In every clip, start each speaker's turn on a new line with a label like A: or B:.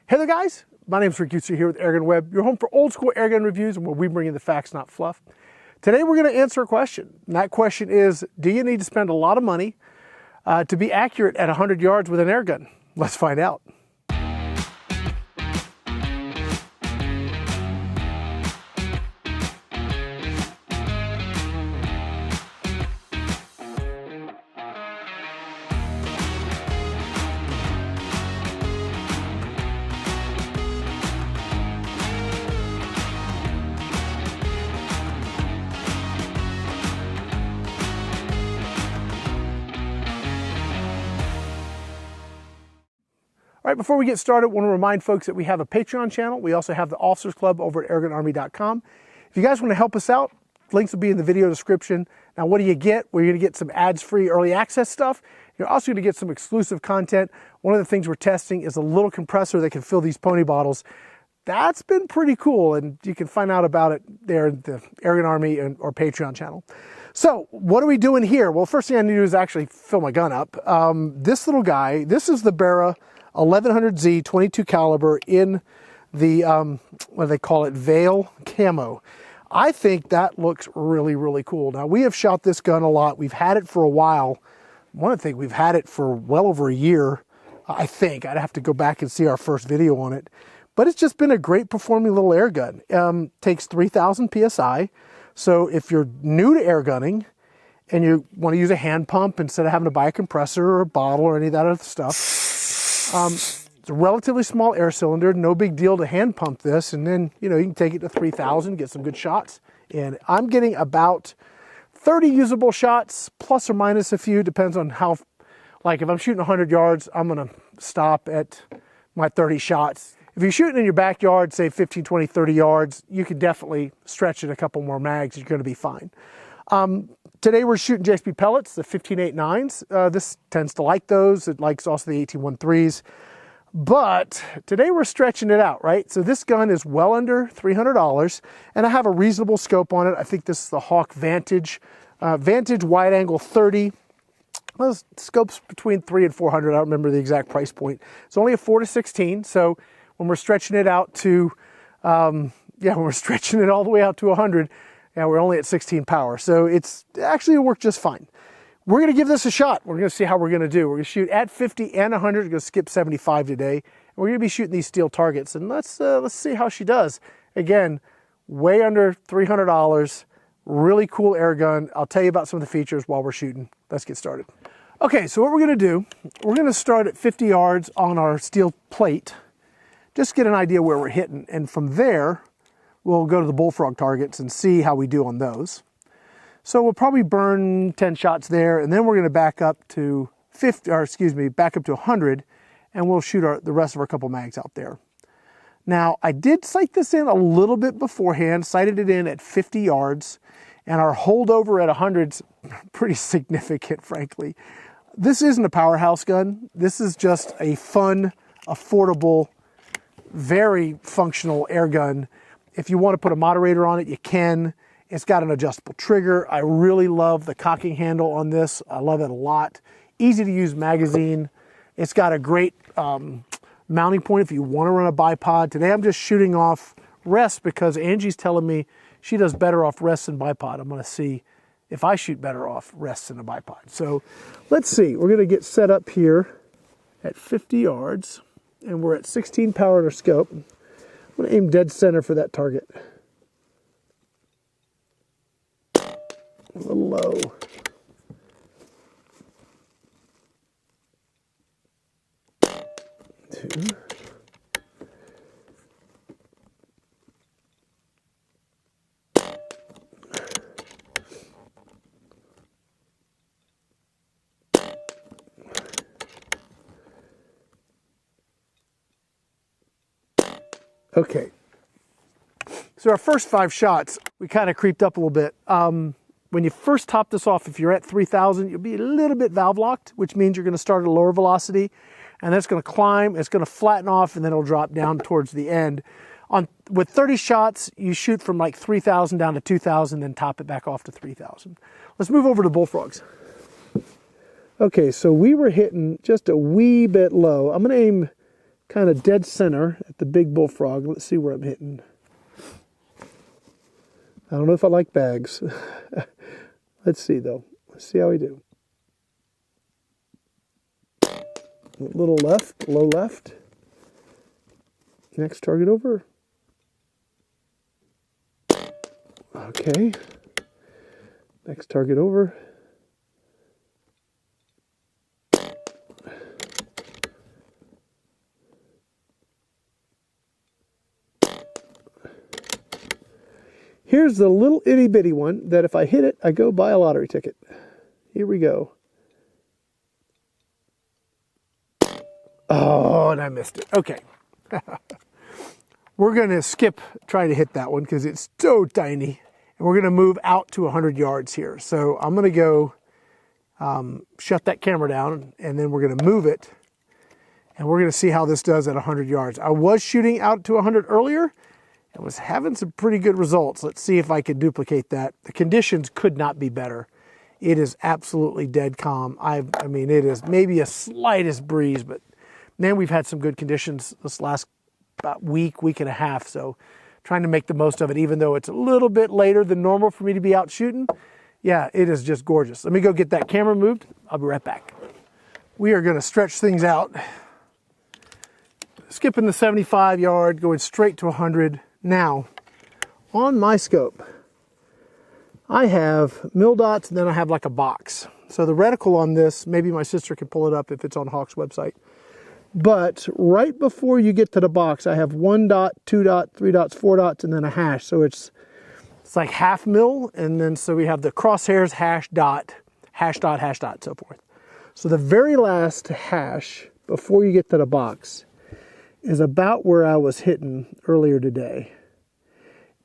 A: Hey there guys, my name is Rick Utzer here with AirgunWeb, your home for old school airgun reviews and where we bring you the facts, not fluff. Today we're going to answer a question, and that question is, do you need to spend a lot of money to be accurate at 100 yards with an airgun? Let's find out. All right, before we get started, I want to remind folks that we have a Patreon channel. We also have the Officers Club over at airgunarmy.com. If you guys want to help us out, links will be in the video description. Now, what do you get? Well, you're going to get some ads-free early access stuff. You're also going to get some exclusive content. One of the things we're testing is a little compressor that can fill these pony bottles. That's been pretty cool, and you can find out about it there at the Airgun Army or Patreon channel. So, what are we doing here? Well, first thing I need to do is actually fill my gun up. This little guy, this is the Barra 1100Z 22 caliber in the, what do they call it, Veil Camo. I think that looks really, really cool. Now, we have shot this gun a lot. We've had it for a while. I want to think we've had it for well over a year, I think. I'd have to go back and see our first video on it. But it's just been a great performing little air gun. Takes 3,000 PSI. So if you're new to air gunning and you want to use a hand pump instead of having to buy a compressor or a bottle or any of that other stuff, it's a relatively small air cylinder, no big deal to hand pump this, and then, you know, you can take it to 3,000, get some good shots. And I'm getting about 30 usable shots, plus or minus a few, depends on how, like if I'm shooting 100 yards, I'm gonna stop at my 30 shots. If you're shooting in your backyard, say 15, 20, 30 yards, you can definitely stretch it a couple more mags, you're gonna be fine. Today we're shooting JSP pellets, the 15.89s. This tends to like those. It likes also the 18.13s. But today we're stretching it out, right? So this gun is well under $300, and I have a reasonable scope on it. I think this is the Hawk Vantage, Vantage wide angle 30. Well, scope's between $300 and $400. I don't remember the exact price point. It's only a 4-16. So when we're stretching it out to, when we're stretching it all the way out to 100. Now we're only at 16 power, so it's actually worked just fine. We're gonna give this a shot. We're gonna see how we're gonna do. We're gonna shoot at 50 and 100. We're gonna skip 75 today. And we're gonna be shooting these steel targets, and let's see how she does. Again, way under $300, really cool air gun. I'll tell you about some of the features while we're shooting. Let's get started. Okay, so what we're gonna do, we're gonna start at 50 yards on our steel plate, just get an idea where we're hitting, and from there, we'll go to the bullfrog targets and see how we do on those. So we'll probably burn 10 shots there, and then we're gonna back up to 100, and we'll shoot the rest of our couple mags out there. Now, I did sight this in a little bit beforehand, sighted it in at 50 yards, and our holdover at 100's pretty significant, frankly. This isn't a powerhouse gun. This is just a fun, affordable, very functional air gun. If you want to put a moderator on it, you can. It's got an adjustable trigger. I really love the cocking handle on this. I love it a lot. Easy to use magazine. It's got a great mounting point if you want to run a bipod. Today I'm just shooting off rest because Angie's telling me she does better off rest than bipod. I'm going to see if I shoot better off rest than a bipod. So let's see. We're going to get set up here at 50 yards, and we're at 16 power in our scope. I'm going to aim dead center for that target. A little low. Two. Okay, so our first 5 shots, we kind of creeped up a little bit. When you first top this off, if you're at 3,000, you'll be a little bit valve locked, which means you're gonna start at a lower velocity, and that's gonna climb, it's gonna flatten off, and then it'll drop down towards the end. With 30 shots, you shoot from like 3,000 down to 2,000, then top it back off to 3,000. Let's move over to bullfrogs. Okay, so we were hitting just a wee bit low. I'm gonna aim kind of dead center at the big bullfrog. Let's see where I'm hitting. I don't know if I like bags. Let's see though. Let's see how we do. A little left, low left. Next target over. Okay. Next target over. Here's the little itty bitty one that if I hit it, I go buy a lottery ticket. Here we go. Oh, and I missed it. Okay. We're going to skip trying to hit that one because it's so tiny. And we're going to move out to 100 yards here. So I'm going to go shut that camera down, and then we're going to move it. And we're going to see how this does at 100 yards. I was shooting out to 100 earlier and was having some pretty good results. Let's see if I can duplicate that. The conditions could not be better. It is absolutely dead calm. I mean, it is maybe a slightest breeze, but man, we've had some good conditions this last about week and a half. So trying to make the most of it, even though it's a little bit later than normal for me to be out shooting. Yeah, it is just gorgeous. Let me go get that camera moved. I'll be right back. We are going to stretch things out. Skipping the 75 yard, going straight to 100. Now, on my scope, I have mil dots and then I have like a box. So the reticle on this, maybe my sister can pull it up if it's on Hawk's website. But right before you get to the box, I have 1 dot, 2 dot, 3 dots, 4 dots, and then a hash. So it's like half mil, and then so we have the crosshairs, hash dot, so forth. So the very last hash before you get to the box is about where I was hitting earlier today.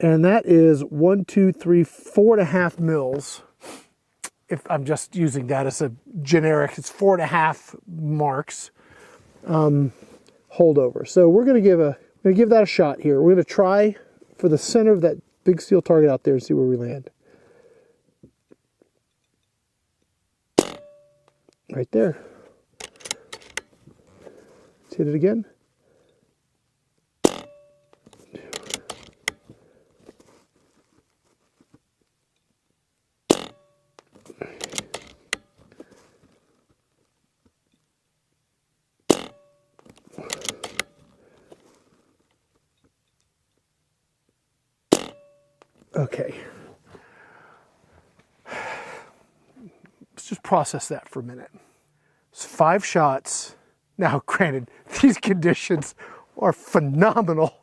A: And that is 1, 2, 3, 4.5 mils. If I'm just using that as a generic, it's 4.5 marks. Holdover. So we're going to give that a shot here. We're going to try for the center of that big steel target out there and see where we land. Right there. Let's hit it again. Okay. Let's just process that for a minute. It's 5 shots. Now, granted, these conditions are phenomenal.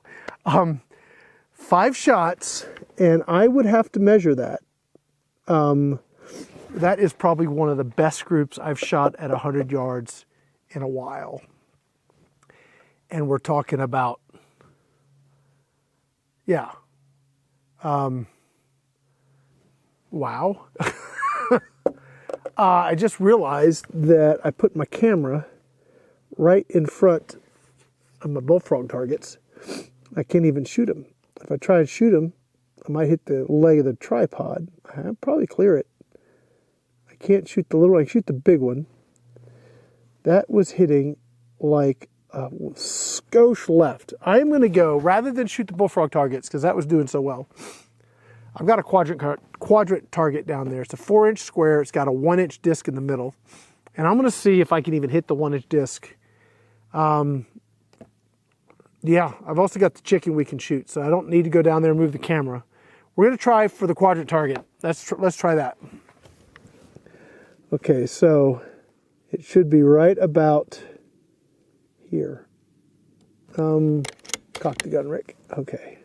A: 5 shots, and I would have to measure that. That is probably one of the best groups I've shot at 100 yards in a while. And we're talking about, yeah. Wow. I just realized that I put my camera right in front of my bullfrog targets. I can't even shoot them. If I try and shoot them, I might hit the leg of the tripod. I'll probably clear it. I can't shoot the little one. I can shoot the big one. That was hitting like a skosh left. I'm going to go, rather than shoot the bullfrog targets, because that was doing so well, I've got a quadrant target down there. It's a 4-inch square. It's got a 1-inch disc in the middle. And I'm going to see if I can even hit the 1-inch disc. Yeah, I've also got the chicken we can shoot, so I don't need to go down there and move the camera. We're going to try for the quadrant target. Let's try that. Okay, so it should be right about here. Cock the gun, Rick. Okay.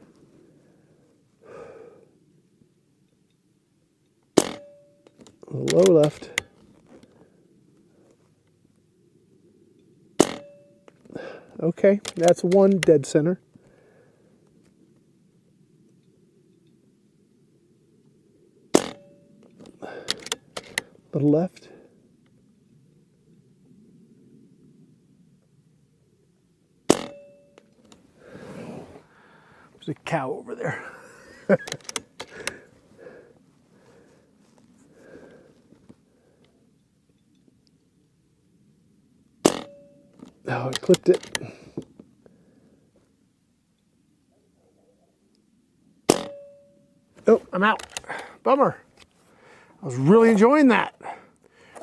A: Low left. Okay, that's one dead center. Little left. There's a cow over there. Oh, I clipped it. Oh, I'm out. Bummer. I was really enjoying that.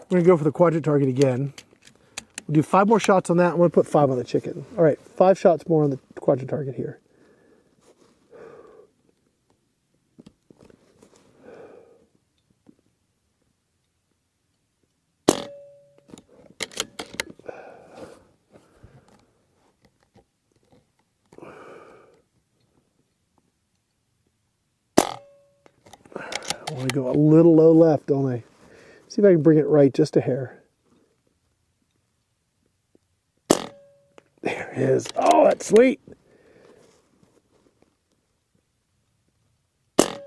A: We're gonna go for the quadrant target again. We'll do 5 more shots on that. I'm gonna put 5 on the chicken. All right, 5 shots more on the quadrant target here. I want to go a little low left, don't I? See if I can bring it right just a hair. There it is. Oh, that's sweet. I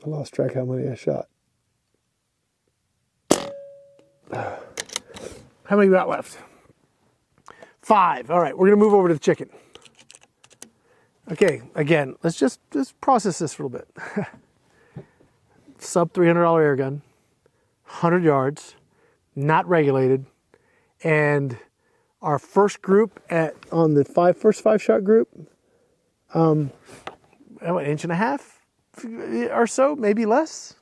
A: lost track how many I shot. How many we got left? 5. All right, we're going to move over to the chicken. Okay, again, let's just process this for a little bit. Sub $300 air gun, 100 yards, not regulated, and our first group on the first 5 shot group, an inch and a half or so, maybe less.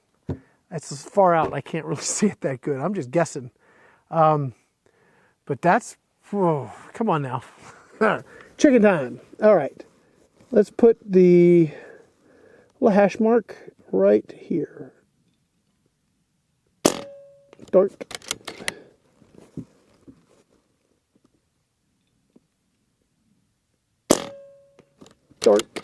A: That's far out. I can't really see it that good. I'm just guessing. But that's, whoa, come on now. Chicken time. All right. Let's put the little hash mark right here. Dark. Dark.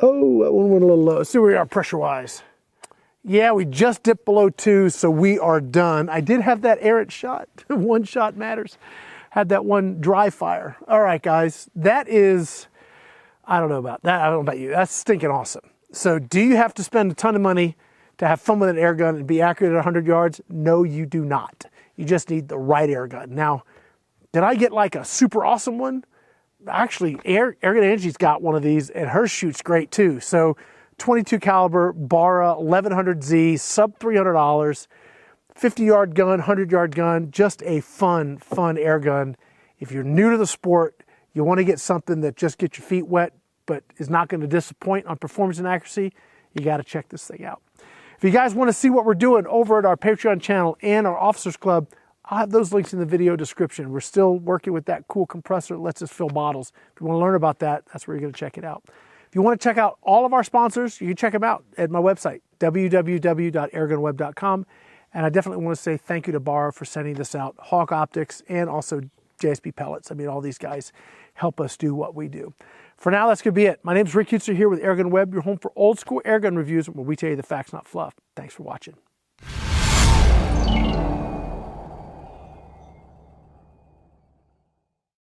A: Oh, that one went a little low. Let's see where we are pressure-wise. Yeah, we just dipped below 2, so we are done. I did have that errant shot. 1 shot matters. Had that one dry fire. All right, guys, that is, I don't know about that. I don't know about you. That's stinking awesome. So do you have to spend a ton of money to have fun with an air gun and be accurate at 100 yards? No, you do not. You just need the right air gun. Now, did I get like a super awesome one? Actually, Airgun Angie's got one of these, and hers shoots great too. So 22 caliber, Barra, 1100Z, sub $300, 50-yard gun, 100-yard gun, just a fun air gun. If you're new to the sport, you want to get something that just gets your feet wet, but is not going to disappoint on performance and accuracy, you got to check this thing out. If you guys want to see what we're doing over at our Patreon channel and our Officers Club, I'll have those links in the video description. We're still working with that cool compressor that lets us fill bottles. If you want to learn about that, that's where you're going to check it out. If you want to check out all of our sponsors, you can check them out at my website, www.airgunweb.com. And I definitely want to say thank you to Barra for sending this out, Hawk Optics, and also JSP Pellets. I mean, all these guys help us do what we do. For now, that's going to be it. My name's Rick Hutzer here with AirgunWeb, your home for old school airgun reviews, where we tell you the facts, not fluff. Thanks for watching.